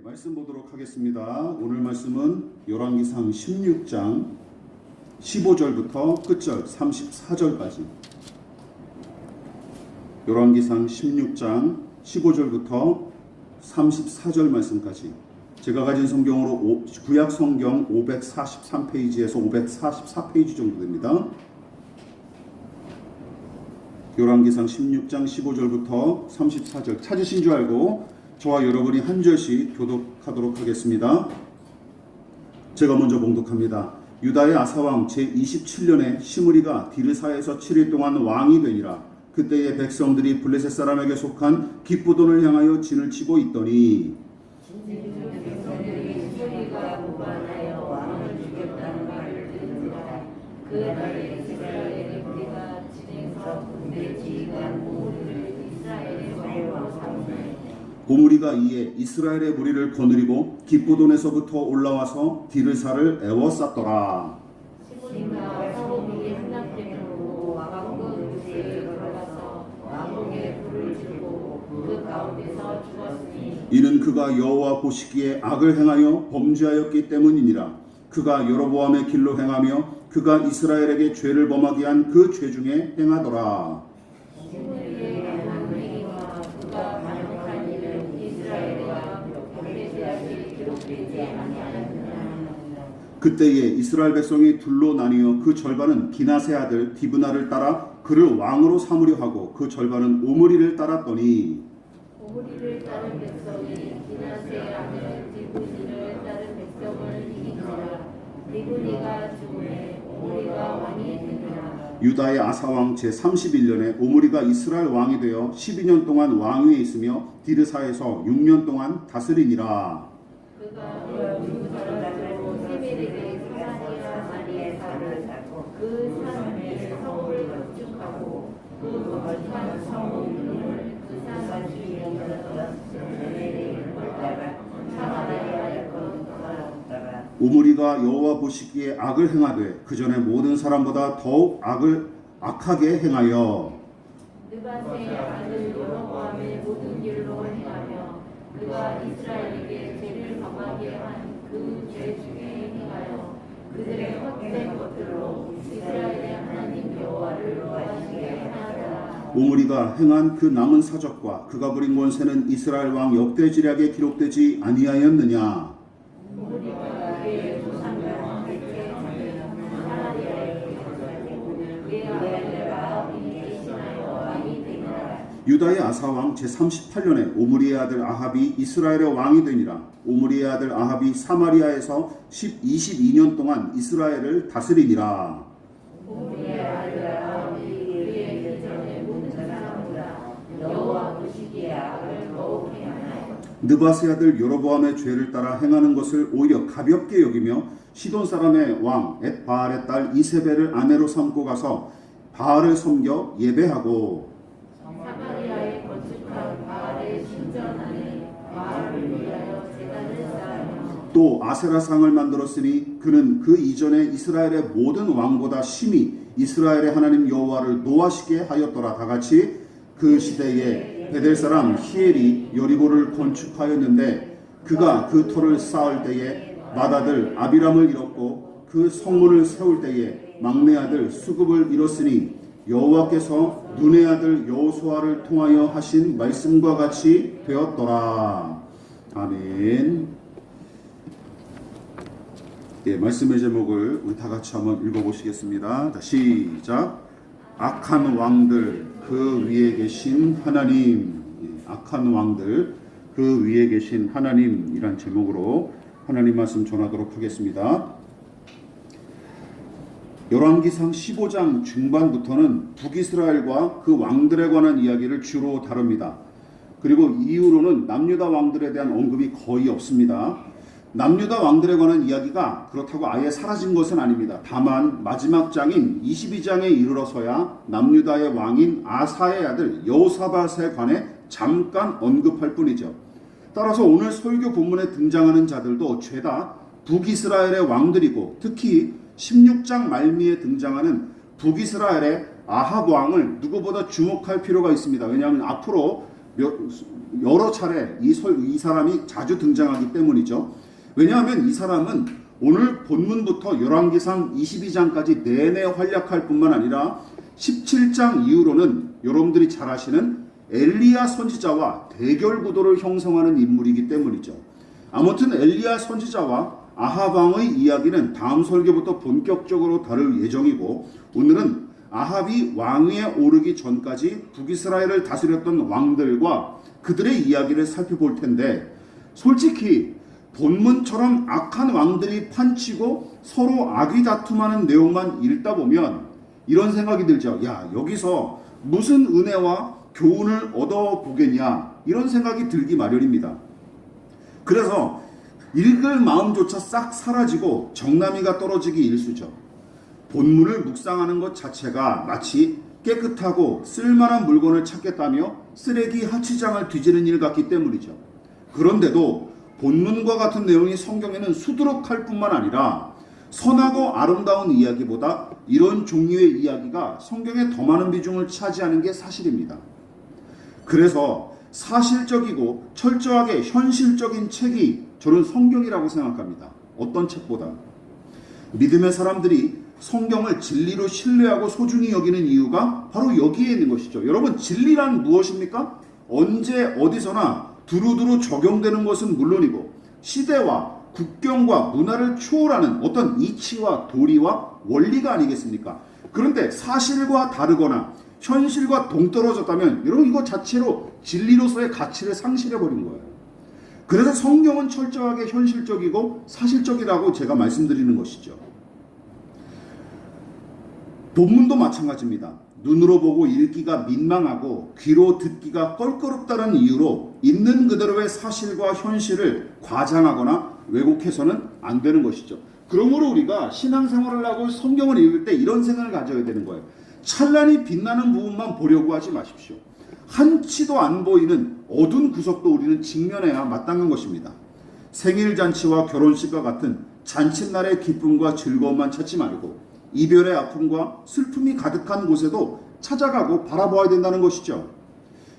말씀 보도록 하겠습니다. 오늘 말씀은 열왕기상 16장 15절부터 끝절 34절까지. 열왕기상 16장 15절부터 34절 말씀까지. 제가 가진 성경으로 구약 성경 543페이지에서 544페이지 정도 됩니다. 열왕기상 16장 15절부터 34절 찾으신 줄 알고 저와 여러분이 한 절씩 교독하도록 하겠습니다. 제가 먼저 봉독합니다. 유다의 아사왕 제27년에 시므리가 디르사에서 7일 동안 왕이 되니라. 그때의 백성들이 블레셋 사람에게 속한 깃부돈을 향하여 진을 치고 있더니 시므리가 무관하여 왕을 죽였다는 말을 들으니라. 그날에 이스라엘의 무리가 진에서 군대 지휘관 오므리를 이스라엘의 왕으로 삼으니 오므리가 이에 이스라엘의 무리를 거느리고 깃부돈에서부터 올라와서 디르사를 에워쌌더라. 시므리가 사복이 한납되므로 왕궁 유대에 들어가서 왕궁에 불을 지르고 그 가운데서 죽었으니 이는 그가 여호와 보시기에 악을 행하여 범죄하였기 때문이니라. 그가 여로보암의 길로 행하며 그가 이스라엘에게 죄를 범하게 한 그 죄 중에 행하더라. 시므리의 행한 행위와 그가 반역한 일은 이스라엘과 블레셋에 기록되지 아니하였느냐. 그때에 이스라엘 백성이 둘로 나뉘어 그 절반은 기낫의 아들 디브나를 따라 그를 왕으로 삼으려 하고 그 절반은 오므리를 따랐더니 오므리를 따른 백성이 기낫의 아들 디브니를 따른 백성을 이기니라. 디브니가 죽음에 오므리가 왕이 되니라. 유다의 아사왕 제31년에 오므리가 이스라엘 왕이 되어 12년 동안 왕위에 있으며 디르사에서 6년 동안 다스리니라. 그가 유다로 세멜에게 사마리아에 사고 그 산에 성을 건축하고 그 건축한 성의 이름을 그 산 주인이 세멜을 걸다가 사마리아에 건축하였다가 오므리가 여호와 보시기에 악을 행하되 그 전에 모든 사람보다 더욱 악하게 행하여 느바세의 아들 여로보암의 모든 길로 행하며 그가 이스라엘에게 죄를 범하게 한 그 죄 중에 행하여 그들의 헛된 것들로 이스라엘의 하나님 여호와를 노하시게 하였다. 오므리가 행한 그 남은 사적과 그가 부린 권세는 이스라엘 왕 역대지략에 기록되지 아니하였느냐. 오므리가 그의 조상들 왕에게 사마리아에 거주하고 그의 아들 아합이 대신하여 왕이 되니라. 유다의 아사왕 제38년에 오므리의 아들 아합이 이스라엘의 왕이 되니라. 오므리의 아들 아합이 사마리아에서 22년 동안 이스라엘을 다스리니라. 오므리의 아들 아합이 그의 이전의 모든 사람보다 여호와 보시기에 악을 더욱 행하여 느바세 아들 여로보암의 죄를 따라 행하는 것을 오히려 가볍게 여기며 시돈 사람의 왕 엣바알의 딸 이세벨을 아내로 삼고 가서 바알을 섬겨 예배하고 사마리아에 건축한 바알의 신전 안에 바알을 위하여 제단을 쌓으며 또 아세라상을 만들었으니 그는 그 이전에 이스라엘의 모든 왕보다 심히 이스라엘의 하나님 여호와를 노하시게 하였더라. 다같이 그 시대에 베델 사람 히엘이 여리고를 건축하였는데 그가 그 터를 쌓을 때에 맏아들 아비람을 잃었고 그 성문을 세울 때에 막내 아들 수급을 잃었으니 여호와께서 눈의 아들 여호수아를 통하여 하신 말씀과 같이 되었더라. 아멘. 말씀의 제목을 우리 다 같이 한번 읽어보시겠습니다. 자, 시작. 악한 왕들 그 위에 계신 하나님. 악한 왕들 그 위에 계신 하나님이란 제목으로 하나님 말씀 전하도록 하겠습니다. 열왕기상 15장 중반부터는 북이스라엘과 그 왕들에 관한 이야기를 주로 다룹니다. 그리고 이후로는 남유다 왕들에 대한 언급이 거의 없습니다. 남유다 왕들에 관한 이야기가 그렇다고 아예 사라진 것은 아닙니다. 다만 마지막 장인 22장에 이르러서야 남유다의 왕인 아사의 아들 여호사밧에 관해 잠깐 언급할 뿐이죠. 따라서 오늘 설교 본문에 등장하는 자들도 죄다 북이스라엘의 왕들이고 특히 16장 말미에 등장하는 북이스라엘의 아합 왕을 누구보다 주목할 필요가 있습니다. 왜냐하면 앞으로 여러 차례 이 사람이 자주 등장하기 때문이죠. 왜냐하면 이 사람은 오늘 본문부터 열왕기상 22장까지 내내 활약할 뿐만 아니라 17장 이후로는 여러분들이 잘 아시는 엘리야 선지자와 대결 구도를 형성하는 인물이기 때문이죠. 아무튼 엘리야 선지자와 아합 왕의 이야기는 다음 설교부터 본격적으로 다룰 예정이고, 오늘은 아합이 왕위에 오르기 전까지 북이스라엘을 다스렸던 왕들과 그들의 이야기를 살펴볼 텐데, 솔직히 본문처럼 악한 왕들이 판치고 서로 악의 다툼하는 내용만 읽다 보면 이런 생각이 들죠. 야, 여기서 무슨 은혜와 교훈을 얻어보겠냐, 이런 생각이 들기 마련입니다. 그래서 읽을 마음조차 싹 사라지고 정남이가 떨어지기 일쑤죠. 본문을 묵상하는 것 자체가 마치 깨끗하고 쓸만한 물건을 찾겠다며 쓰레기 하치장을 뒤지는 일 같기 때문이죠. 그런데도 본문과 같은 내용이 성경에는 수두룩할 뿐만 아니라 선하고 아름다운 이야기보다 이런 종류의 이야기가 성경에 더 많은 비중을 차지하는 게 사실입니다. 그래서 사실적이고 철저하게 현실적인 책이 저는 성경이라고 생각합니다. 어떤 책보다. 믿음의 사람들이 성경을 진리로 신뢰하고 소중히 여기는 이유가 바로 여기에 있는 것이죠. 여러분, 진리란 무엇입니까? 언제 어디서나 두루두루 적용되는 것은 물론이고 시대와 국경과 문화를 초월하는 어떤 이치와 도리와 원리가 아니겠습니까? 그런데 사실과 다르거나 현실과 동떨어졌다면 여러분, 이거 자체로 진리로서의 가치를 상실해버린 거예요. 그래서 성경은 철저하게 현실적이고 사실적이라고 제가 말씀드리는 것이죠. 본문도 마찬가지입니다. 눈으로 보고 읽기가 민망하고 귀로 듣기가 껄끄럽다는 이유로 있는 그대로의 사실과 현실을 과장하거나 왜곡해서는 안 되는 것이죠. 그러므로 우리가 신앙생활을 하고 성경을 읽을 때 이런 생각을 가져야 되는 거예요. 찬란히 빛나는 부분만 보려고 하지 마십시오. 한치도 안 보이는 어두운 구석도 우리는 직면해야 마땅한 것입니다. 생일잔치와 결혼식과 같은 잔칫날의 기쁨과 즐거움만 찾지 말고 이별의 아픔과 슬픔이 가득한 곳에도 찾아가고 바라보아야 된다는 것이죠.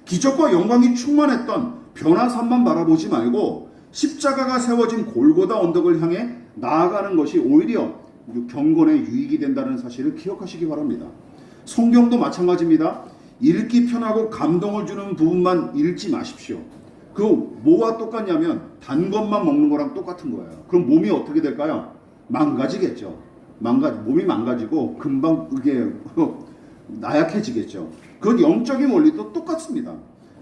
기적과 영광이 충만했던 변화산만 바라보지 말고 십자가가 세워진 골고다 언덕을 향해 나아가는 것이 오히려 경건의 유익이 된다는 사실을 기억하시기 바랍니다. 성경도 마찬가지입니다. 읽기 편하고 감동을 주는 부분만 읽지 마십시오. 그 뭐와 똑같냐면 단 것만 먹는 거랑 똑같은 거예요. 그럼 몸이 어떻게 될까요? 망가지겠죠. 몸이 망가지고 금방 그게 나약해지겠죠. 그건 영적인 원리도 똑같습니다.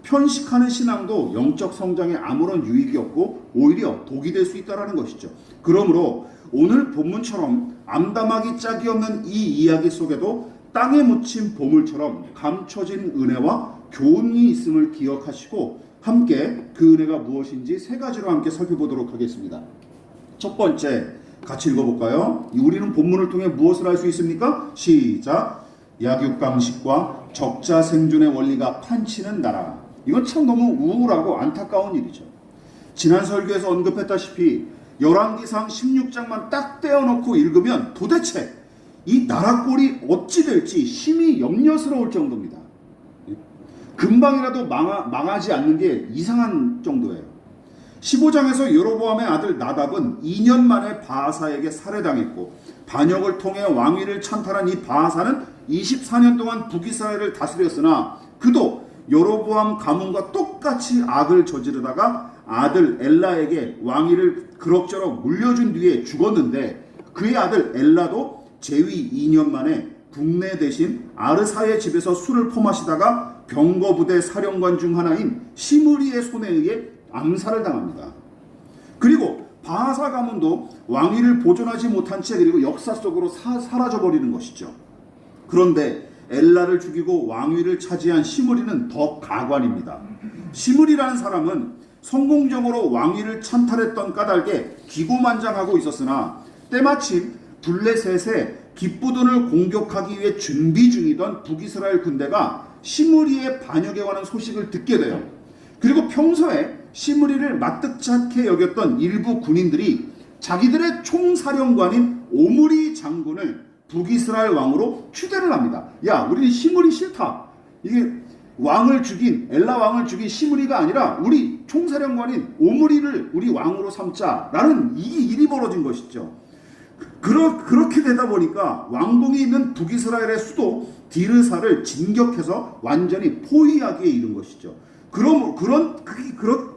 편식하는 신앙도 영적 성장에 아무런 유익이 없고 오히려 독이 될 수 있다는 것이죠. 그러므로 오늘 본문처럼 암담하기 짝이 없는 이 이야기 속에도 땅에 묻힌 보물처럼 감춰진 은혜와 교훈이 있음을 기억하시고 함께 그 은혜가 무엇인지 세 가지로 함께 살펴보도록 하겠습니다. 첫 번째, 같이 읽어볼까요? 우리는 본문을 통해 무엇을 알 수 있습니까? 시작! 약육강식과 적자생존의 원리가 판치는 나라. 이건 참 너무 우울하고 안타까운 일이죠. 지난 설교에서 언급했다시피 열왕기상 16장만 딱 떼어놓고 읽으면 도대체 이 나라 꼴이 어찌 될지 심히 염려스러울 정도입니다. 금방이라도 망하지 않는 게 이상한 정도예요. 15장에서 여로보암의 아들 나답은 2년 만에 바하사에게 살해당했고 반역을 통해 왕위를 찬탈한 이 바하사는 24년 동안 북이스라엘을 다스렸으나 그도 여로보암 가문과 똑같이 악을 저지르다가 아들 엘라에게 왕위를 그럭저럭 물려준 뒤에 죽었는데 그의 아들 엘라도 재위 2년 만에 국내 대신 아르사의 집에서 술을 퍼마시다가 병거부대 사령관 중 하나인 시므리의 손에 의해 암살을 당합니다. 그리고 바하사 가문도 왕위를 보존하지 못한 채 그리고 역사 속으로 사라져버리는 것이죠. 그런데 엘라를 죽이고 왕위를 차지한 시므리는 더 가관입니다. 시므리라는 사람은 성공적으로 왕위를 찬탈했던 까닭에 기고만장하고 있었으나 때마침 블레셋의 기쁘돈을 공격하기 위해 준비 중이던 북이스라엘 군대가 시므리의 반역에 관한 소식을 듣게 돼요. 그리고 평소에 시므리를 마뜩찮게 여겼던 일부 군인들이 자기들의 총사령관인 오므리 장군을 북이스라엘 왕으로 추대를 합니다. 야, 우리 시므리 싫다. 이게 왕을 죽인 엘라 왕을 죽인 시므리가 아니라 우리 총사령관인 오므리를 우리 왕으로 삼자라는 이 일이 벌어진 것이죠. 그렇게 되다 보니까 왕궁이 있는 북이스라엘의 수도 디르사를 진격해서 완전히 포위하기에 이른 것이죠.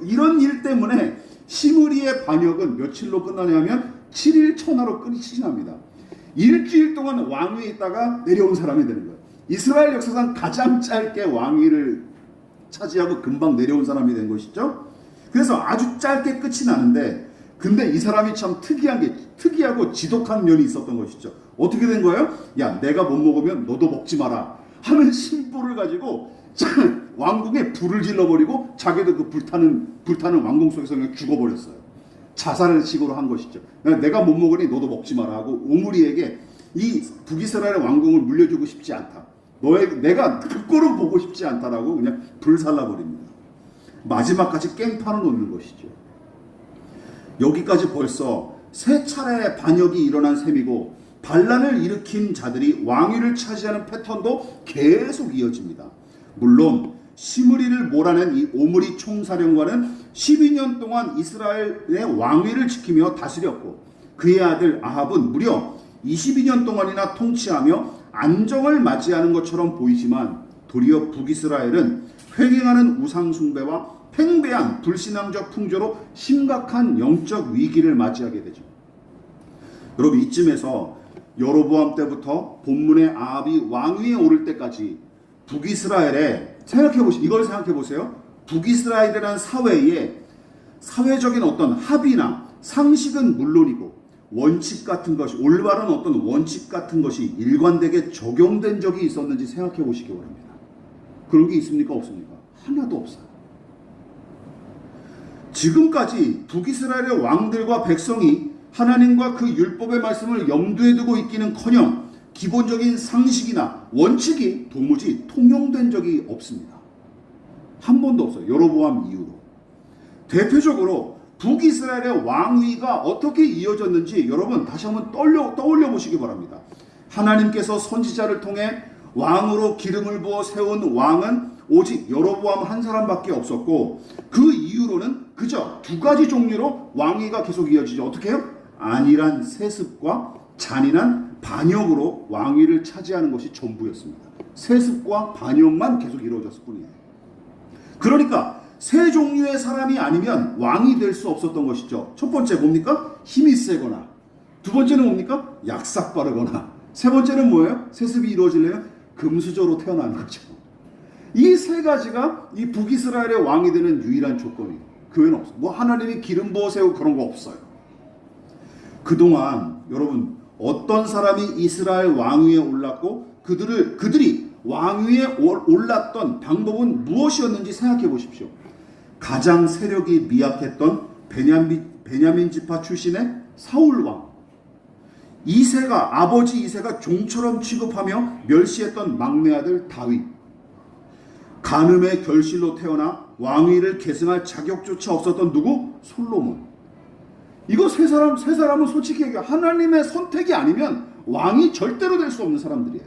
이런 일 때문에 시므리의 반역은 며칠로 끝나냐면 7일 천하로 끝이 납니다. 일주일 동안 왕위에 있다가 내려온 사람이 되는 거예요. 이스라엘 역사상 가장 짧게 왕위를 차지하고 금방 내려온 사람이 된 것이죠. 그래서 아주 짧게 끝이 나는데, 근데 이 사람이 참 특이하고 지독한 면이 있었던 것이죠. 어떻게 된 거예요? 야, 내가 못 먹으면 너도 먹지 마라 하는 심보를 가지고 왕궁에 불을 질러버리고 자기도 그 불타는 왕궁 속에서 그냥 죽어버렸어요. 자살을 식으로 한 것이죠. 내가 못 먹으니 너도 먹지 마라 하고 오므리에게 이 북이스라엘의 왕궁을 물려주고 싶지 않다. 내가 그 꼴은 보고 싶지 않다라고 그냥 불살라버립니다. 마지막까지 깽판을 놓는 것이죠. 여기까지 벌써 세 차례의 반역이 일어난 셈이고 반란을 일으킨 자들이 왕위를 차지하는 패턴도 계속 이어집니다. 물론 시므리를 몰아낸 이 오므리 총사령관은 12년 동안 이스라엘의 왕위를 지키며 다스렸고 그의 아들 아합은 무려 22년 동안이나 통치하며 안정을 맞이하는 것처럼 보이지만 도리어 북이스라엘은 횡행하는 우상숭배와 팽배한 불신앙적 풍조로 심각한 영적 위기를 맞이하게 되죠. 여러분, 이쯤에서 여로보암 때부터 본문의 아합이 왕위에 오를 때까지 북이스라엘에 이걸 생각해 보세요. 북이스라엘이라는 사회에 사회적인 어떤 합의나 상식은 물론이고 원칙 같은 것이, 올바른 어떤 원칙 같은 것이 일관되게 적용된 적이 있었는지 생각해 보시기 바랍니다. 그런 게 있습니까? 없습니까? 하나도 없어요. 지금까지 북이스라엘의 왕들과 백성이 하나님과 그 율법의 말씀을 염두에 두고 있기는커녕 기본적인 상식이나 원칙이 도무지 통용된 적이 없습니다. 한 번도 없어요. 여로보암 이후로. 대표적으로 북이스라엘의 왕위가 어떻게 이어졌는지 여러분 다시 한번 떠올려 보시기 바랍니다. 하나님께서 선지자를 통해 왕으로 기름을 부어 세운 왕은 오직 여로보암 한 사람밖에 없었고 그 이후로는 그저 두 가지 종류로 왕위가 계속 이어지죠. 어떻게 해요? 안일한 세습과 잔인한 반역으로 왕위를 차지하는 것이 전부였습니다. 세습과 반역만 계속 이루어졌을 뿐이에요. 그러니까 세 종류의 사람이 아니면 왕이 될 수 없었던 것이죠. 첫 번째 뭡니까? 힘이 세거나, 두 번째는 뭡니까? 약삭 빠르거나, 세 번째는 뭐예요? 세습이 이루어지려면 금수저로 태어나는 거죠. 이 세 가지가 이 북이스라엘의 왕이 되는 유일한 조건이에요. 그 외에는 없어요. 뭐 하나님이 기름 부어 세우고 그런 거 없어요. 그동안 여러분 어떤 사람이 이스라엘 왕위에 올랐고 그들이 왕위에 올랐던 방법은 무엇이었는지 생각해 보십시오. 가장 세력이 미약했던 베냐민 지파 출신의 사울 왕, 아버지 이새가 종처럼 취급하며 멸시했던 막내 아들 다윗, 간음의 결실로 태어나 왕위를 계승할 자격조차 없었던 누구? 솔로몬. 이거 세 사람은 솔직히 얘기해 하나님의 선택이 아니면 왕이 절대로 될 수 없는 사람들이에요.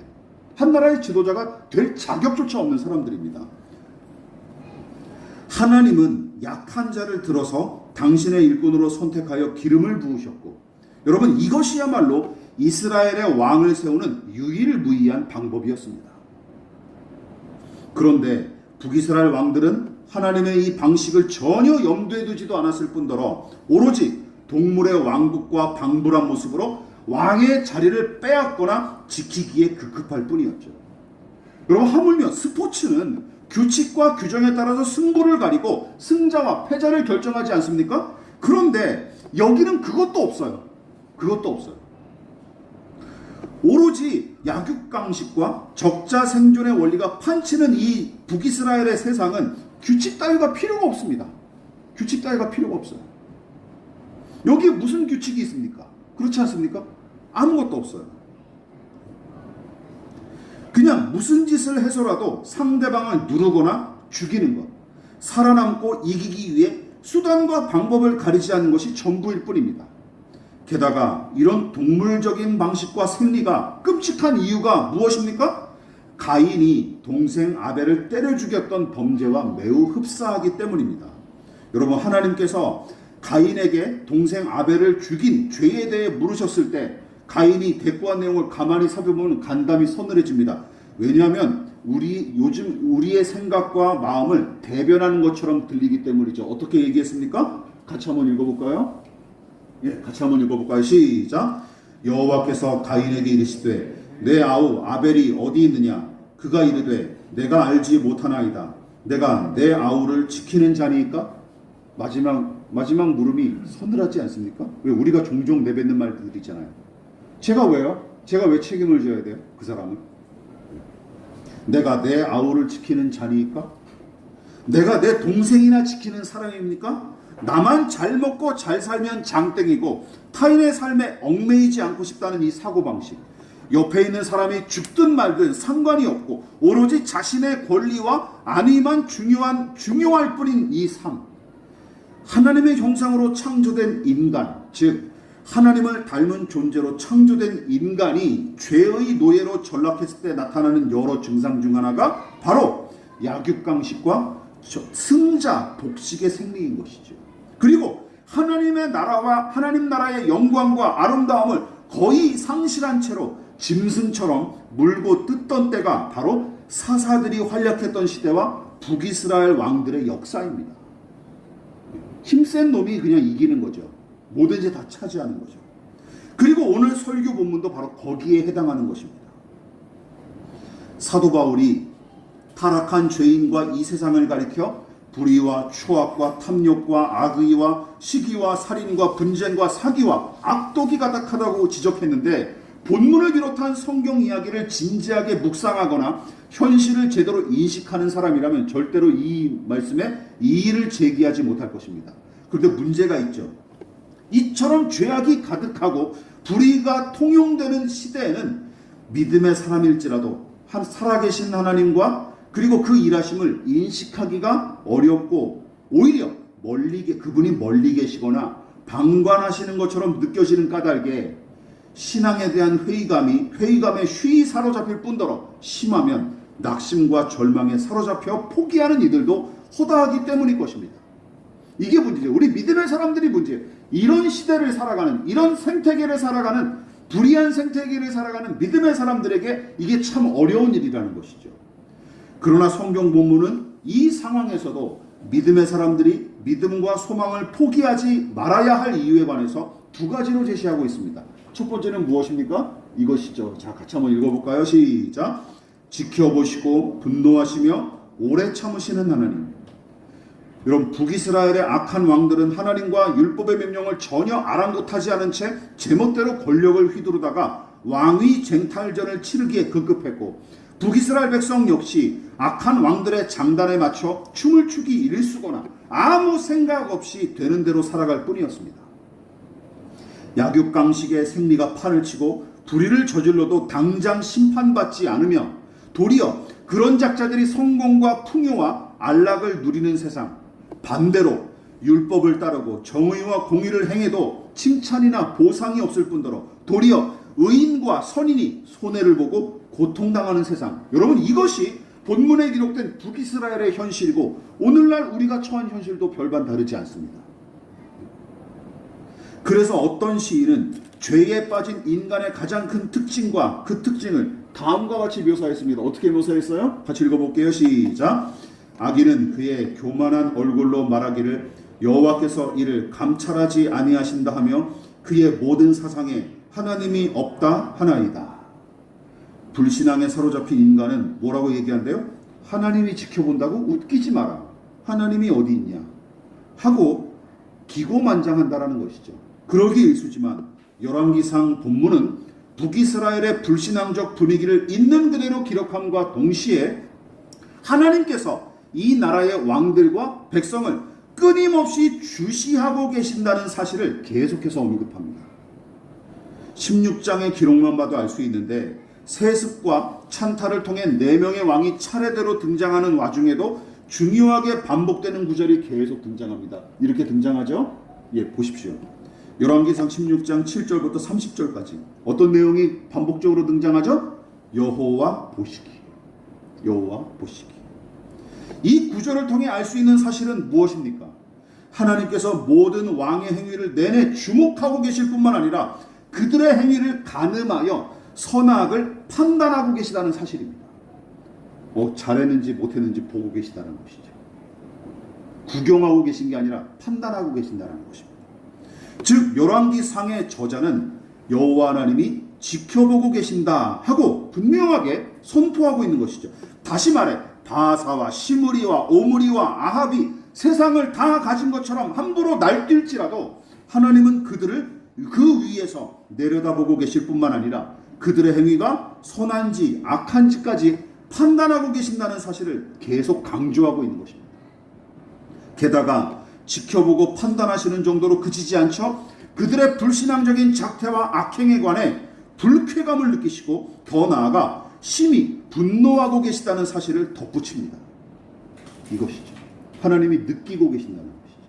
한 나라의 지도자가 될 자격조차 없는 사람들입니다. 하나님은 약한 자를 들어서 당신의 일꾼으로 선택하여 기름을 부으셨고, 여러분 이것이야말로 이스라엘의 왕을 세우는 유일무이한 방법이었습니다. 그런데 북이스라엘 왕들은 하나님의 이 방식을 전혀 염두에 두지도 않았을 뿐더러 오로지 동물의 왕국과 방불한 모습으로 왕의 자리를 빼앗거나 지키기에 급급할 뿐이었죠. 여러분 하물며 스포츠는 규칙과 규정에 따라서 승부를 가리고 승자와 패자를 결정하지 않습니까? 그런데 여기는 그것도 없어요. 오로지 약육강식과 적자 생존의 원리가 판치는 이 북이스라엘의 세상은 규칙 따위가 필요가 없습니다. 규칙 따위가 필요가 없어요. 여기에 무슨 규칙이 있습니까? 그렇지 않습니까? 아무것도 없어요. 그냥 무슨 짓을 해서라도 상대방을 누르거나 죽이는 것, 살아남고 이기기 위해 수단과 방법을 가리지 않는 것이 전부일 뿐입니다. 게다가 이런 동물적인 방식과 생리가 끔찍한 이유가 무엇입니까? 가인이 동생 아벨을 때려 죽였던 범죄와 매우 흡사하기 때문입니다. 여러분, 하나님께서 가인에게 동생 아벨을 죽인 죄에 대해 물으셨을 때 가인이 대꾸한 내용을 가만히 살펴보면 간담이 서늘해집니다. 왜냐하면 요즘 우리의 생각과 마음을 대변하는 것처럼 들리기 때문이죠. 어떻게 얘기했습니까? 같이 한번 읽어볼까요? 예, 같이 한번 읽어볼까요? 시작. 여호와께서 가인에게 이르시되 내 아우 아벨이 어디 있느냐? 그가 이르되 내가 알지 못하나이다. 내가 내 아우를 지키는 자니까? 마지막 물음이 서늘하지 않습니까? 왜 우리가 종종 내뱉는 말들이잖아요. 제가 왜요? 제가 왜 책임을 져야 돼요? 그 사람을? 내가 내 아우를 지키는 자니까? 내가 내 동생이나 지키는 사람입니까? 나만 잘 먹고 잘 살면 장땡이고 타인의 삶에 얽매이지 않고 싶다는 이 사고방식. 옆에 있는 사람이 죽든 말든 상관이 없고 오로지 자신의 권리와 안위만 중요할 뿐인 이 삶. 하나님의 형상으로 창조된 인간, 즉 하나님을 닮은 존재로 창조된 인간이 죄의 노예로 전락했을 때 나타나는 여러 증상 중 하나가 바로 약육강식과 승자 복식의 생리인 것이죠. 그리고 하나님의 나라와 하나님 나라의 영광과 아름다움을 거의 상실한 채로 짐승처럼 물고 뜯던 때가 바로 사사들이 활약했던 시대와 북이스라엘 왕들의 역사입니다. 힘센 놈이 그냥 이기는 거죠. 뭐든지 다 차지하는 거죠. 그리고 오늘 설교 본문도 바로 거기에 해당하는 것입니다. 사도 바울이 타락한 죄인과 이 세상을 가리켜 불의와 추악과 탐욕과 악의와 시기와 살인과 분쟁과 사기와 악독이 가득하다고 지적했는데 본문을 비롯한 성경 이야기를 진지하게 묵상하거나 현실을 제대로 인식하는 사람이라면 절대로 이 말씀에 이의를 제기하지 못할 것입니다. 그런데 문제가 있죠. 이처럼 죄악이 가득하고 불의가 통용되는 시대에는 믿음의 사람일지라도 살아계신 하나님과 그리고 그 일하심을 인식하기가 어렵고 오히려 그분이 멀리 계시거나 방관하시는 것처럼 느껴지는 까닭에 신앙에 대한 회의감에 쉬이 사로잡힐 뿐더러 심하면 낙심과 절망에 사로잡혀 포기하는 이들도 허다하기 때문일 것입니다. 이게 문제죠. 우리 믿음의 사람들이 문제예요. 이런 시대를 살아가는, 이런 생태계를 살아가는, 불의한 생태계를 살아가는 믿음의 사람들에게 이게 참 어려운 일이라는 것이죠. 그러나 성경 본문은 이 상황에서도 믿음의 사람들이 믿음과 소망을 포기하지 말아야 할 이유에 관해서 두 가지로 제시하고 있습니다. 첫 번째는 무엇입니까? 이것이죠. 자, 같이 한번 읽어볼까요? 시작. 지켜보시고 분노하시며 오래 참으시는 하나님. 여러분, 북이스라엘의 악한 왕들은 하나님과 율법의 명령을 전혀 아랑곳하지 않은 채 제멋대로 권력을 휘두르다가 왕위 쟁탈전을 치르기에 급급했고 북이스라엘 백성 역시 악한 왕들의 장단에 맞춰 춤을 추기 일쑤거나 아무 생각 없이 되는 대로 살아갈 뿐이었습니다. 약육강식의 생리가 판을 치고 불의를 저질러도 당장 심판받지 않으며 도리어 그런 작자들이 성공과 풍요와 안락을 누리는 세상, 반대로 율법을 따르고 정의와 공의를 행해도 칭찬이나 보상이 없을 뿐더러 도리어 의인과 선인이 손해를 보고 고통당하는 세상. 여러분, 이것이 본문에 기록된 북이스라엘의 현실이고 오늘날 우리가 처한 현실도 별반 다르지 않습니다. 그래서 어떤 시인은 죄에 빠진 인간의 가장 큰 특징과 그 특징을 다음과 같이 묘사했습니다. 어떻게 묘사했어요? 같이 읽어볼게요. 시작. 악인은 그의 교만한 얼굴로 말하기를 여호와께서 이를 감찰하지 아니하신다 하며 그의 모든 사상에 하나님이 없다 하나이다. 불신앙에 사로잡힌 인간은 뭐라고 얘기한대요? 하나님이 지켜본다고 웃기지 마라. 하나님이 어디 있냐 하고 기고만장한다라는 것이죠. 그러기 일쑤지만 열왕기상 본문은 북이스라엘의 불신앙적 분위기를 있는 그대로 기록함과 동시에 하나님께서 이 나라의 왕들과 백성을 끊임없이 주시하고 계신다는 사실을 계속해서 언급합니다. 16장의 기록만 봐도 알 수 있는데 세습과 찬탈을 통해 4명의 왕이 차례대로 등장하는 와중에도 중요하게 반복되는 구절이 계속 등장합니다. 이렇게 등장하죠? 예, 보십시오. 열왕기상 16장 7절부터 30절까지 어떤 내용이 반복적으로 등장하죠? 여호와 보시기. 여호와 보시기. 이 구절을 통해 알 수 있는 사실은 무엇입니까? 하나님께서 모든 왕의 행위를 내내 주목하고 계실 뿐만 아니라 그들의 행위를 가늠하여 선악을 판단하고 계시다는 사실입니다. 잘했는지 못했는지 보고 계시다는 것이죠. 구경하고 계신 게 아니라 판단하고 계신다는 것입니다. 즉 열왕기상의 저자는 여호와 하나님이 지켜보고 계신다 하고 분명하게 선포하고 있는 것이죠. 다시 말해 바사와 시므리와 오므리와 아합이 세상을 다 가진 것처럼 함부로 날뛸지라도 하나님은 그들을 그 위에서 내려다보고 계실 뿐만 아니라 그들의 행위가 선한지 악한지까지 판단하고 계신다는 사실을 계속 강조하고 있는 것입니다. 게다가 지켜보고 판단하시는 정도로 그치지 않죠. 그들의 불신앙적인 작태와 악행에 관해 불쾌감을 느끼시고 더 나아가 심히 분노하고 계시다는 사실을 덧붙입니다. 이것이죠. 하나님이 느끼고 계신다는 것이죠.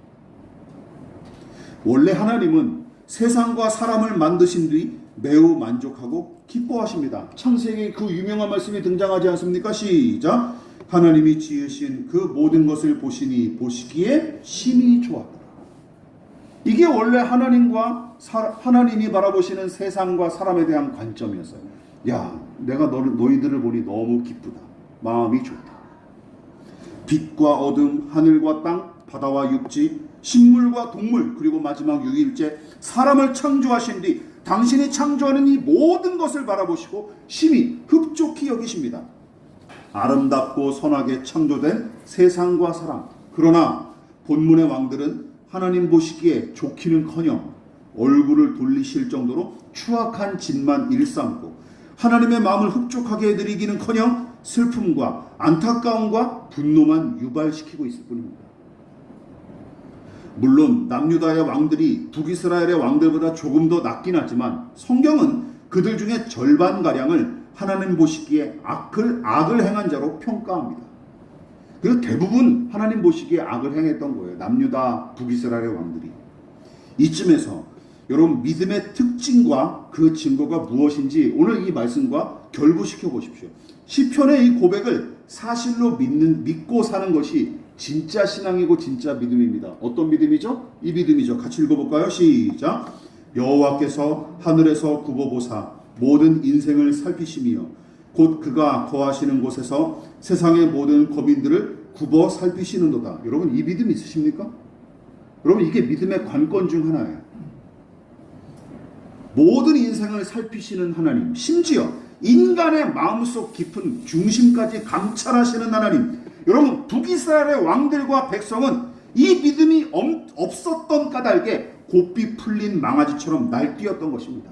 원래 하나님은 세상과 사람을 만드신 뒤 매우 만족하고 기뻐하십니다. 창세기 그 유명한 말씀이 등장하지 않습니까? 시작. 하나님이 지으신 그 모든 것을 보시니 보시기에 심히 좋았다. 이게 원래 하나님이 바라보시는 세상과 사람에 대한 관점이었어요. 야, 내가 너희들을 보니 너무 기쁘다. 마음이 좋다. 빛과 어둠, 하늘과 땅, 바다와 육지, 식물과 동물, 그리고 마지막 6일째 사람을 창조하신 뒤 당신이 창조하는 이 모든 것을 바라보시고 심히 흡족히 여기십니다. 아름답고 선하게 창조된 세상과 사람. 그러나 본문의 왕들은 하나님 보시기에 좋기는커녕 얼굴을 돌리실 정도로 추악한 짓만 일삼고 하나님의 마음을 흡족하게 해드리기는커녕 슬픔과 안타까움과 분노만 유발시키고 있을 뿐입니다. 물론 남유다의 왕들이 북이스라엘의 왕들보다 조금 더 낫긴 하지만 성경은 그들 중에 절반가량을 하나님 보시기에 악을 행한 자로 평가합니다. 그래서 대부분 하나님 보시기에 악을 행했던 거예요. 남유다, 북이스라엘의 왕들이. 이쯤에서 여러분 믿음의 특징과 그 증거가 무엇인지 오늘 이 말씀과 결부시켜 보십시오. 시편의 이 고백을 사실로 믿고 사는 것이 진짜 신앙이고 진짜 믿음입니다. 어떤 믿음이죠? 이 믿음이죠. 같이 읽어볼까요? 시작. 여호와께서 하늘에서 굽어보사 모든 인생을 살피시며 곧 그가 거하시는 곳에서 세상의 모든 거민들을 굽어 살피시는도다. 여러분 이 믿음 있으십니까? 여러분 이게 믿음의 관건 중 하나예요. 모든 인생을 살피시는 하나님, 심지어 인간의 마음속 깊은 중심까지 감찰하시는 하나님. 여러분 북이스라엘의 왕들과 백성은 이 믿음이 없었던 까닭에 곱비 풀린 망아지처럼 날뛰었던 것입니다.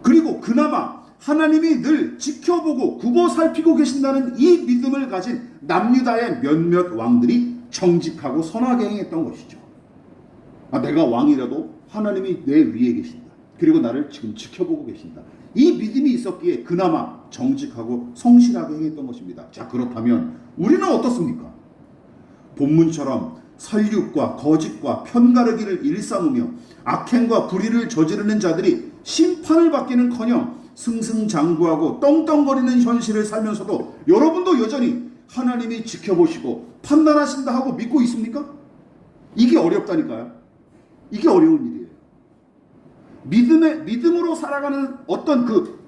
그리고 그나마 하나님이 늘 지켜보고 굽어 살피고 계신다는 이 믿음을 가진 남유다의 몇몇 왕들이 정직하고 선하게 행했던 것이죠. 내가 왕이라도 하나님이 내 위에 계신다. 그리고 나를 지금 지켜보고 계신다. 이 믿음이 있었기에 그나마 정직하고 성실하게 행했던 것입니다. 자, 그렇다면 우리는 어떻습니까? 본문처럼 설육과 거짓과 편가르기를 일삼으며 악행과 불의를 저지르는 자들이 심판을 받기는커녕 승승장구하고 떵떵거리는 현실을 살면서도 여러분도 여전히 하나님이 지켜보시고 판단하신다 하고 믿고 있습니까? 이게 어렵다니까요. 이게 어려운 일이에요. 믿음으로 살아가는 어떤 그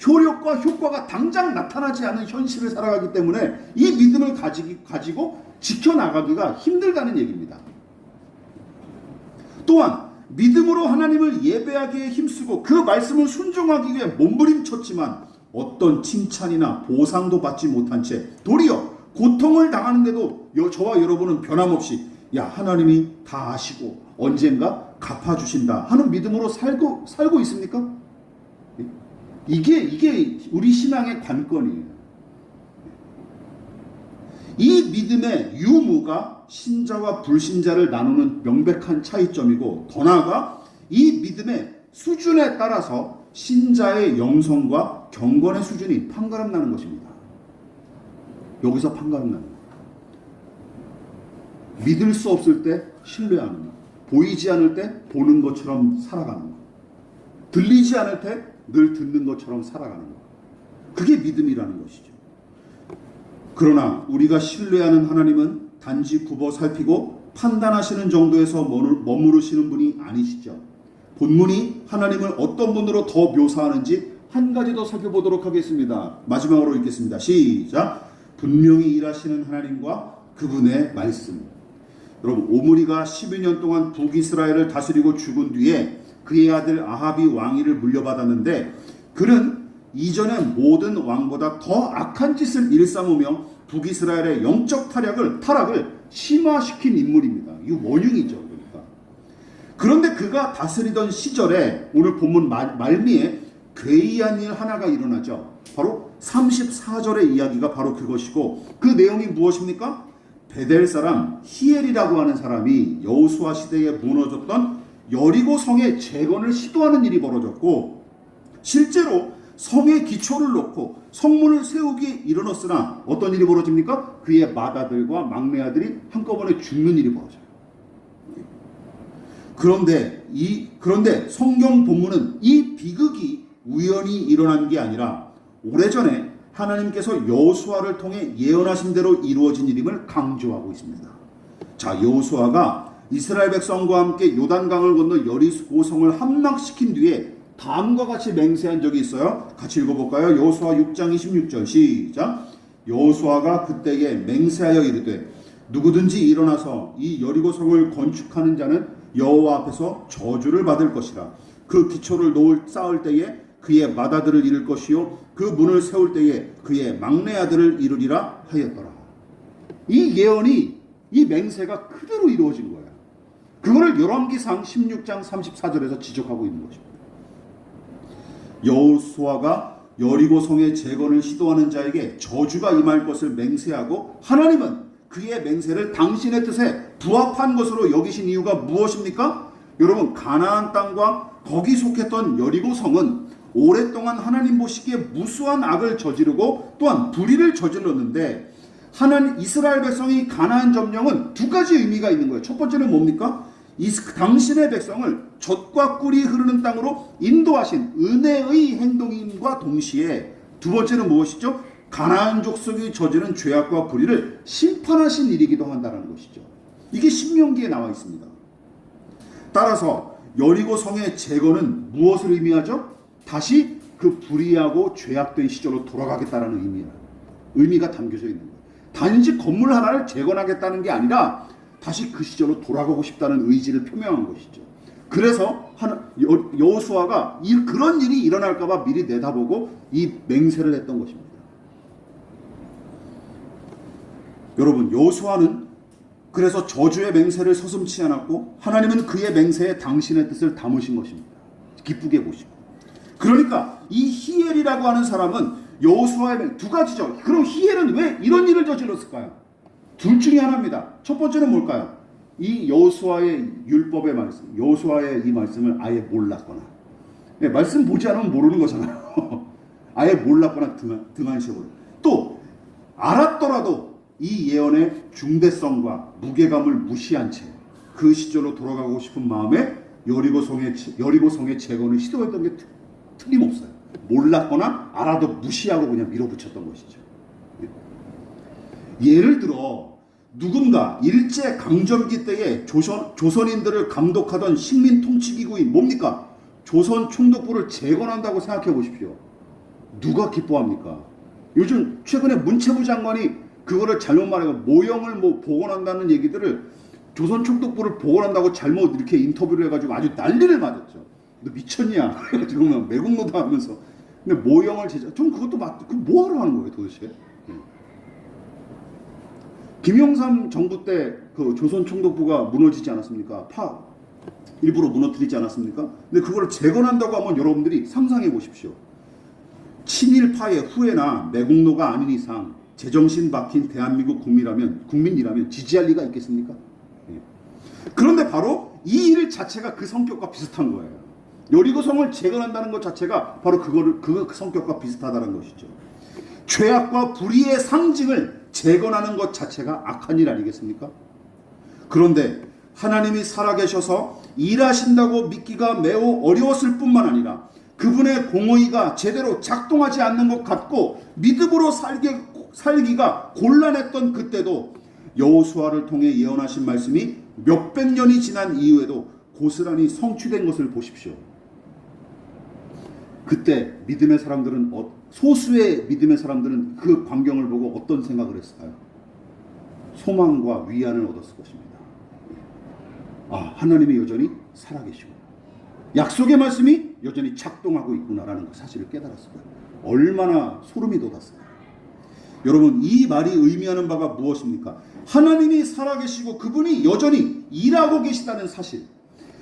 효력과 효과가 당장 나타나지 않은 현실을 살아가기 때문에 이 믿음을 가지고 지켜나가기가 힘들다는 얘기입니다. 또한 믿음으로 하나님을 예배하기에 힘쓰고 그 말씀을 순종하기 위해 몸부림쳤지만 어떤 칭찬이나 보상도 받지 못한 채 도리어 고통을 당하는데도 저와 여러분은 변함없이 야, 하나님이 다 아시고 언젠가 갚아주신다 하는 믿음으로 살고 있습니까? 이게 우리 신앙의 관건이에요. 이 믿음의 유무가 신자와 불신자를 나누는 명백한 차이점이고 더 나아가 이 믿음의 수준에 따라서 신자의 영성과 경건의 수준이 판가름 나는 것입니다. 여기서 판가름 나는 거예요. 믿을 수 없을 때 신뢰하는 것, 보이지 않을 때 보는 것처럼 살아가는 것, 들리지 않을 때 늘 듣는 것처럼 살아가는 것, 그게 믿음이라는 것이죠. 그러나 우리가 신뢰하는 하나님은 단지 굽어 살피고 판단하시는 정도에서 머무르시는 분이 아니시죠. 본문이 하나님을 어떤 분으로 더 묘사하는지 한 가지 더 살펴보도록 하겠습니다. 마지막으로 읽겠습니다. 시작. 분명히 일하시는 하나님과 그분의 말씀. 여러분, 오므리가 12년 동안 북이스라엘을 다스리고 죽은 뒤에 그의 아들 아합이 왕위를 물려받았는데, 그는 이전의 모든 왕보다 더 악한 짓을 일삼으며 북이스라엘의 영적 타락을 심화시킨 인물입니다. 이 원흉이죠. 그러니까. 그런데 그가 다스리던 시절에 오늘 본문 말미에 괴이한 일 하나가 일어나죠. 바로 34절의 이야기가 바로 그것이고, 그 내용이 무엇입니까? 베델 사람 히엘이라고 하는 사람이 여호수아 시대에 무너졌던 여리고 성의 재건을 시도하는 일이 벌어졌고, 실제로 성의 기초를 놓고 성문을 세우기 이르렀으나 어떤 일이 벌어집니까? 그의 맏아들과 막내 아들이 한꺼번에 죽는 일이 벌어져요. 그런데 성경 본문은 이 비극이 우연히 일어난 게 아니라 오래전에 하나님께서 여호수아를 통해 예언하신 대로 이루어진 일임을 강조하고 있습니다. 자, 여호수아가 이스라엘 백성과 함께 요단강을 건너 여리고성을 함락시킨 뒤에 다음과 같이 맹세한 적이 있어요. 같이 읽어볼까요? 여호수아 6장 26절 시작. 여호수아가 그때에 맹세하여 이르되 누구든지 일어나서 이 여리고성을 건축하는 자는 여호와 앞에서 저주를 받을 것이라. 그 기초를 쌓을 때에 그의 맏아들을 잃을 것이요 그 문을 세울 때에 그의 막내 아들을 이루리라 하였더라. 이 예언이, 이 맹세가 그대로 이루어진 거예요. 그거를 열왕기상 16장 34절에서 지적하고 있는 것입니다. 여호수아가 여리고성의 재건을 시도하는 자에게 저주가 임할 것을 맹세하고, 하나님은 그의 맹세를 당신의 뜻에 부합한 것으로 여기신 이유가 무엇입니까? 여러분, 가나안 땅과 거기 속했던 여리고성은 오랫동안 하나님 보시기에 무수한 악을 저지르고 또한 불의를 저질렀는데, 이스라엘 백성이 가나안 점령은 두 가지 의미가 있는 거예요. 첫 번째는 뭡니까? 당신의 백성을 젖과 꿀이 흐르는 땅으로 인도하신 은혜의 행동임과 동시에 두 번째는 무엇이죠? 가나안 족속이 저지른 죄악과 불의를 심판하신 일이기도 한다는 것이죠. 이게 신명기에 나와 있습니다. 따라서 여리고 성의 재건은 무엇을 의미하죠? 다시 그 불의하고 죄악된 시절로 돌아가겠다는 의미가 담겨져 있는 거예요. 단지 건물 하나를 재건하겠다는 게 아니라 다시 그 시절로 돌아가고 싶다는 의지를 표명한 것이죠. 그래서 여호수아가 그런 일이 일어날까 봐 미리 내다보고 이 맹세를 했던 것입니다. 여러분, 여호수아는 그래서 저주의 맹세를 서슴지 않았고, 하나님은 그의 맹세에 당신의 뜻을 담으신 것입니다. 기쁘게 보시고. 그러니까 이 히엘이라고 하는 사람은 여호수아의 두 가지죠. 그럼 히엘은 왜 이런 일을 저질렀을까요? 둘 중에 하나입니다. 첫 번째는 뭘까요? 이 여호수아의 율법의 말씀, 여호수아의 이 말씀을 아예 몰랐거나, 말씀 보지 않으면 모르는 거잖아요. 아예 몰랐거나 등한시해버려. 또 알았더라도 이 예언의 중대성과 무게감을 무시한 채 그 시절로 돌아가고 싶은 마음에 여리고성의 재건을 시도했던 게 틀림없어요. 몰랐거나 알아도 무시하고 그냥 밀어붙였던 것이죠. 예를 들어 누군가 일제 강점기 때에 조선인들을 감독하던 식민 통치기구인 뭡니까? 조선 총독부를 재건한다고 생각해 보십시오. 누가 기뻐합니까? 요즘 최근에 문체부 장관이 그거를 잘못 말해서 모형을 복원한다는 얘기들을 조선 총독부를 복원한다고 잘못 이렇게 인터뷰를 해가지고 아주 난리를 맞았죠. 너 미쳤냐? 그래가지고 매국노다 하면서. 근데 모형을 좀 그것도 그 뭐하러 하는 거예요 도대체? 김영삼 정부 때 그 조선 총독부가 무너지지 않았습니까? 일부러 무너뜨리지 않았습니까? 근데 그걸 재건한다고 하면 여러분들이 상상해 보십시오. 친일파의 후예나 매국노가 아닌 이상 제정신 박힌 대한민국 국민이라면 지지할 리가 있겠습니까? 그런데 바로 이 일 자체가 그 성격과 비슷한 거예요. 여리고성을 재건한다는 것 자체가 바로 그 성격과 비슷하다는 것이죠. 죄악과 불의의 상징을 재건하는 것 자체가 악한 일 아니겠습니까? 그런데 하나님이 살아계셔서 일하신다고 믿기가 매우 어려웠을 뿐만 아니라 그분의 공의가 제대로 작동하지 않는 것 같고 믿음으로 살기가 곤란했던 그때도 여호수아를 통해 예언하신 말씀이 몇백 년이 지난 이후에도 고스란히 성취된 것을 보십시오. 그때 믿음의 사람들은 소수의 믿음의 사람들은 그 광경을 보고 어떤 생각을 했을까요? 소망과 위안을 얻었을 것입니다. 하나님이 여전히 살아계시고 약속의 말씀이 여전히 작동하고 있구나라는 그 사실을 깨달았을 거예요. 얼마나 소름이 돋았을까요? 여러분, 이 말이 의미하는 바가 무엇입니까? 하나님이 살아계시고 그분이 여전히 일하고 계시다는 사실,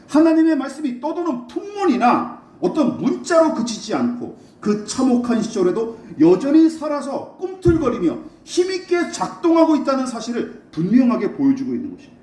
하나님의 말씀이 떠도는 풍문이나 어떤 문자로 그치지 않고 그 참혹한 시절에도 여전히 살아서 꿈틀거리며 힘있게 작동하고 있다는 사실을 분명하게 보여주고 있는 것입니다.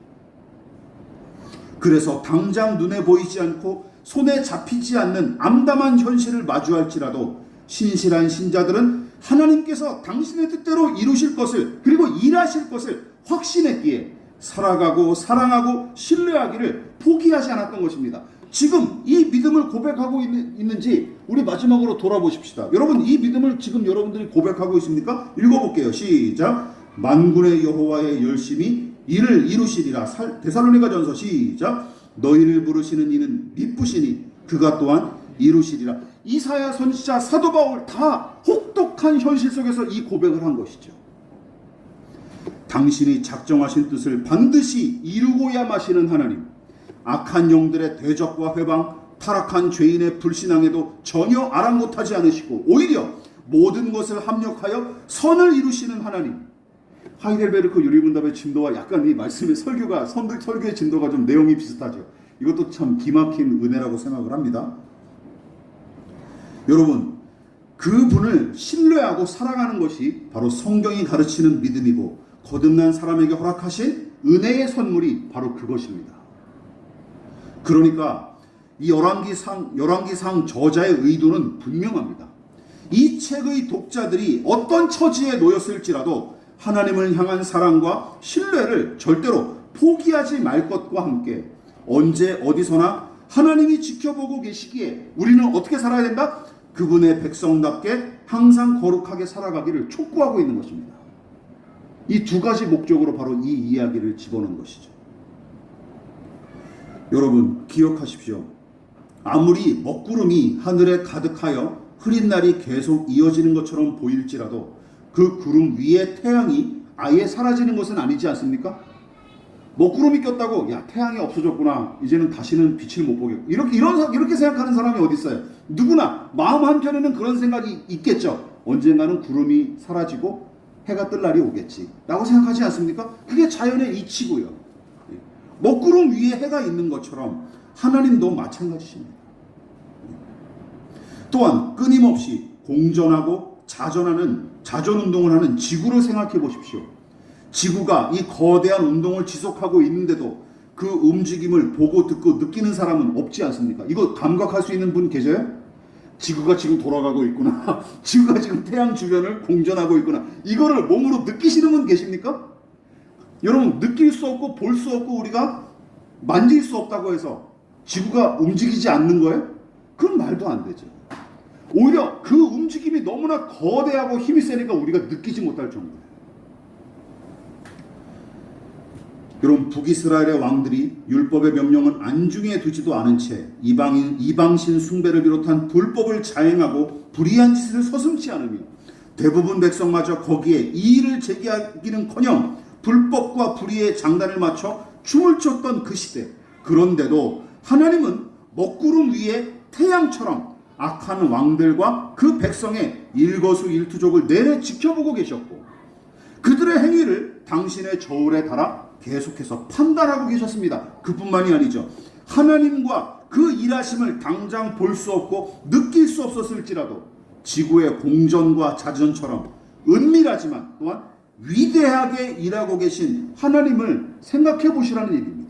그래서 당장 눈에 보이지 않고 손에 잡히지 않는 암담한 현실을 마주할지라도 신실한 신자들은 하나님께서 당신의 뜻대로 이루실 것을, 그리고 일하실 것을 확신했기에 살아가고 사랑하고 신뢰하기를 포기하지 않았던 것입니다. 지금 이 믿음을 고백하고 있는지 우리 마지막으로 돌아보십시다. 여러분, 이 믿음을 지금 여러분들이 고백하고 있습니까? 읽어볼게요. 시작. 만군의 여호와의 열심히 이를 이루시리라. 데살로니가전서 시작. 너희를 부르시는 이는 미쁘시니 그가 또한 이루시리라. 이사야 선지자, 사도 바울 다 혹독한 현실 속에서 이 고백을 한 것이죠. 당신이 작정하신 뜻을 반드시 이루고야 마시는 하나님, 악한 영들의 대적과 회방, 타락한 죄인의 불신앙에도 전혀 아랑곳하지 않으시고 오히려 모든 것을 합력하여 선을 이루시는 하나님. 하이델베르크 유리문답의 진도와 약간 이 말씀의 설교의 진도가 좀 내용이 비슷하죠. 이것도 참 기막힌 은혜라고 생각을 합니다. 여러분, 그분을 신뢰하고 사랑하는 것이 바로 성경이 가르치는 믿음이고 거듭난 사람에게 허락하신 은혜의 선물이 바로 그것입니다. 그러니까 이 열왕기상 저자의 의도는 분명합니다. 이 책의 독자들이 어떤 처지에 놓였을지라도 하나님을 향한 사랑과 신뢰를 절대로 포기하지 말 것과 함께 언제 어디서나 하나님이 지켜보고 계시기에 우리는 어떻게 살아야 된다? 그분의 백성답게 항상 거룩하게 살아가기를 촉구하고 있는 것입니다. 이 두 가지 목적으로 바로 이 이야기를 집어넣은 것이죠. 여러분, 기억하십시오. 아무리 먹구름이 하늘에 가득하여 흐린 날이 계속 이어지는 것처럼 보일지라도 그 구름 위에 태양이 아예 사라지는 것은 아니지 않습니까? 먹구름이 꼈다고 야, 태양이 없어졌구나, 이제는 다시는 빛을 못 보겠고, 이렇게 생각하는 사람이 어디 있어요? 누구나 마음 한켠에는 그런 생각이 있겠죠. 언젠가는 구름이 사라지고 해가 뜰 날이 오겠지 라고 생각하지 않습니까? 그게 자연의 이치고요. 먹구름 위에 해가 있는 것처럼 하나님도 마찬가지입니다. 또한 끊임없이 공전하고 자전운동을 하는 지구를 생각해 보십시오. 지구가 이 거대한 운동을 지속하고 있는데도 그 움직임을 보고 듣고 느끼는 사람은 없지 않습니까? 이거 감각할 수 있는 분 계세요? 지구가 지금 돌아가고 있구나. 지구가 지금 태양 주변을 공전하고 있구나. 이거를 몸으로 느끼시는 분 계십니까? 여러분, 느낄 수 없고 볼 수 없고 우리가 만질 수 없다고 해서 지구가 움직이지 않는 거예요? 그건 말도 안 되죠. 오히려 그 움직임이 너무나 거대하고 힘이 세니까 우리가 느끼지 못할 정도예요. 여러분, 북이스라엘의 왕들이 율법의 명령은 안중에 두지도 않은 채 이방신 숭배를 비롯한 불법을 자행하고 불의한 짓을 서슴지 않으며 대부분 백성마저 거기에 이의를 제기하기는커녕 불법과 불의의 장단을 맞춰 춤을 췄던 그 시대, 그런데도 하나님은 먹구름 위에 태양처럼 악한 왕들과 그 백성의 일거수일투족을 내내 지켜보고 계셨고 그들의 행위를 당신의 저울에 달아 계속해서 판단하고 계셨습니다. 그뿐만이 아니죠. 하나님과 그 일하심을 당장 볼 수 없고 느낄 수 없었을지라도 지구의 공전과 자전처럼 은밀하지만 또한 위대하게 일하고 계신 하나님을 생각해 보시라는 얘기입니다.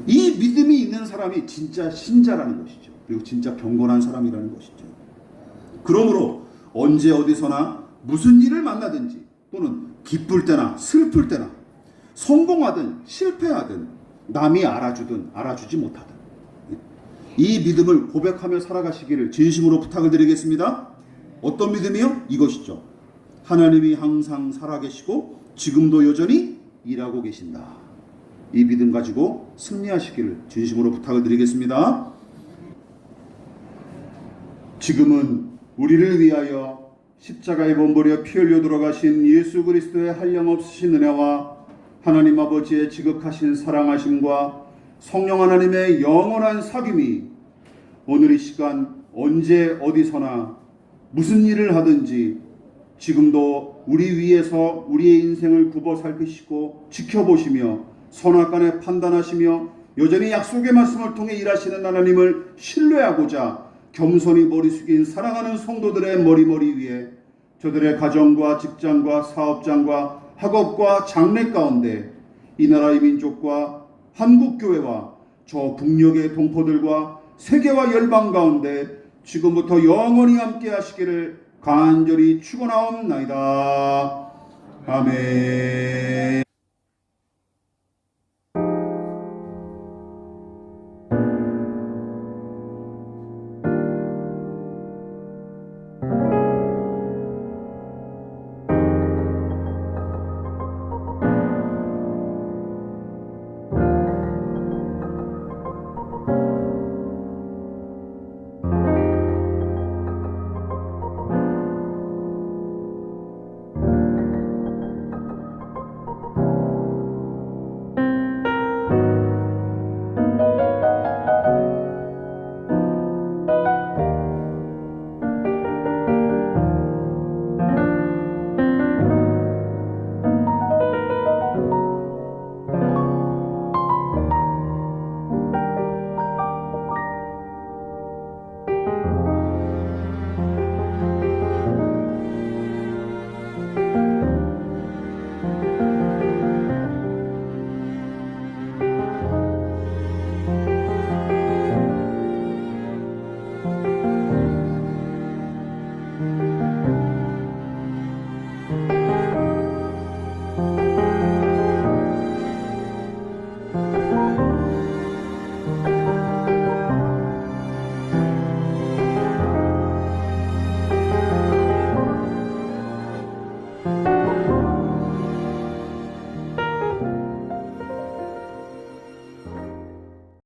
이 믿음이 있는 사람이 진짜 신자라는 것이죠. 그리고 진짜 경건한 사람이라는 것이죠. 그러므로 언제 어디서나 무슨 일을 만나든지 또는 기쁠 때나 슬플 때나 성공하든 실패하든 남이 알아주든 알아주지 못하든 이 믿음을 고백하며 살아가시기를 진심으로 부탁을 드리겠습니다. 어떤 믿음이요? 이것이죠. 하나님이 항상 살아계시고 지금도 여전히 일하고 계신다. 이 믿음 가지고 승리하시기를 진심으로 부탁을 드리겠습니다. 지금은 우리를 위하여 십자가에 몸부려 피 흘려 돌아가신 예수 그리스도의 한량없으신 은혜와 하나님 아버지의 지극하신 사랑하심과 성령 하나님의 영원한 사귐이 오늘 이 시간 언제 어디서나 무슨 일을 하든지 지금도 우리 위에서 우리의 인생을 굽어 살피시고 지켜보시며 선악간에 판단하시며 여전히 약속의 말씀을 통해 일하시는 하나님을 신뢰하고자 겸손히 머리 숙인 사랑하는 성도들의 머리 위에 저들의 가정과 직장과 사업장과 학업과 장래 가운데 이 나라의 민족과 한국교회와 저 북녘의 동포들과 세계와 열방 가운데 지금부터 영원히 함께 하시기를 간절히 축원하옵나이다. 아멘.